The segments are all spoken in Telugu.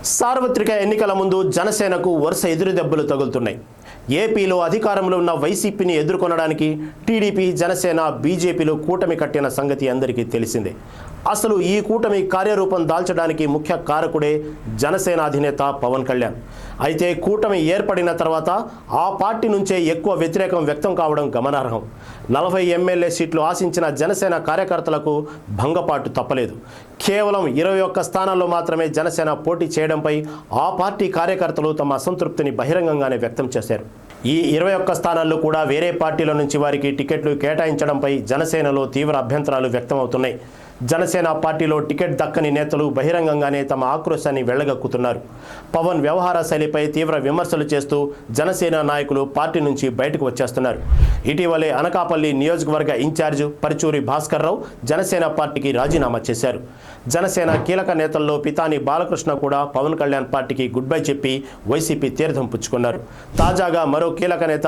సార్వత్రిక ఎన్నికల ముందు జనసేనకు వరుస ఎదురుదెబ్బలు తగులుతున్నాయి. ఏపీలో అధికారంలో ఉన్న వైసీపీని ఎదుర్కొనడానికి టీడీపీ, జనసేన, బీజేపీలు కూటమి కట్టిన సంగతి అందరికీ తెలిసిందే. అసలు ఈ కూటమి కార్యరూపం దాల్చడానికి ముఖ్య కారకుడే జనసేన అధినేత పవన్ కళ్యాణ్. అయితే కూటమి ఏర్పడిన తర్వాత ఆ పార్టీ నుంచే ఎక్కువ వ్యతిరేకం వ్యక్తం కావడం గమనార్హం. 40 ఎమ్మెల్యే సీట్లు ఆశించిన జనసేన కార్యకర్తలకు భంగపాటు తప్పలేదు. కేవలం 21 స్థానాల్లో మాత్రమే జనసేన పోటీ చేయడంపై ఆ పార్టీ కార్యకర్తలు తమ అసంతృప్తిని బహిరంగంగానే వ్యక్తం చేశారు. ఈ 21 స్థానాల్లో కూడా వేరే పార్టీల నుంచి వారికి టికెట్లు కేటాయించడంపై జనసేనలో తీవ్ర అభ్యంతరాలు వ్యక్తమవుతున్నాయి. జనసేన పార్టీలో టికెట్ దక్కని నేతలు బహిరంగంగానే తమ ఆక్రోశాన్ని వెళ్లగక్కుతున్నారు. పవన్ వ్యవహార శైలిపై తీవ్ర విమర్శలు చేస్తూ జనసేన నాయకులు పార్టీ నుంచి బయటకు వచ్చేస్తున్నారు. ఇటీవలే అనకాపల్లి నియోజకవర్గ ఇన్ఛార్జ్ పరుచూరి భాస్కర్ రావు జనసేన పార్టీకి రాజీనామా చేశారు. జనసేన కీలక నేతల్లో పితాని బాలకృష్ణ కూడా పవన్ కళ్యాణ్ పార్టీకి గుడ్ బై చెప్పి వైసీపీ తీర్థం పుచ్చుకున్నారు. తాజాగా మరో కీలక నేత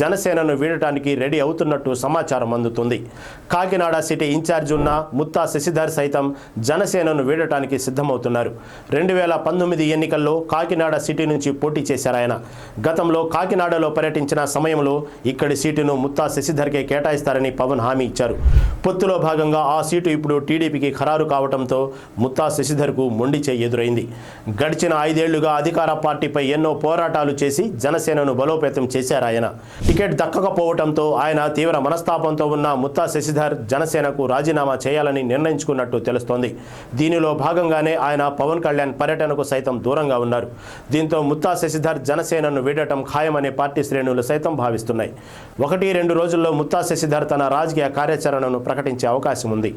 జనసేనను వీడటానికి రెడీ అవుతున్నట్టు సమాచారం అందుతుంది. కాకినాడ సిటీ ఇన్ఛార్జ్ ఉన్న ముత్తా శశిధర్ సైతం జనసేనను వీడటానికి సిద్ధమవుతున్నారు. 2019 ఎన్నికల్లో కాకినాడ సిటీ నుంచి పోటీ చేశారు ఆయన. గతంలో కాకినాడలో పర్యటించిన సమయంలో ఇక్కడి సీటును ముత్తా శశిధర్కే కేటాయిస్తారని పవన్ హామీ ఇచ్చారు. పొత్తులో భాగంగా ఆ సీటు ఇప్పుడు టీడీపీకి ఖరారు కావడంతో ముత్తా శశిధర్కు మొండి చేయి ఎదురైంది. గడిచిన 5 ఏళ్లుగా అధికార పార్టీపై ఎన్నో పోరాటాలు చేసి జనసేనను బలోపేతం చేశారు ఆయన. టికెట్ దక్కకపోవడంతో ఆయన తీవ్ర మనస్తాపంతో ఉన్న ముత్తా శశిధర్ జనసేనకు రాజీనామా చేయాలని నిర్ణయించుకున్నట్టు తెలుస్తోంది. దీనిలో భాగంగానే ఆయన పవన్ కళ్యాణ్ పర్యటనకు సైతం దూరంగా ఉన్నారు. దీంతో ముత్తా శశిధర్ జనసేనను వీడటం ఖాయమనే పార్టీ శ్రేణులు సైతం భావిస్తున్నాయి. 1-2 రోజుల్లో ముత్తా శశిధర్ తన రాజకీయ కార్యాచరణను ప్రకటించే అవకాశం ఉంది.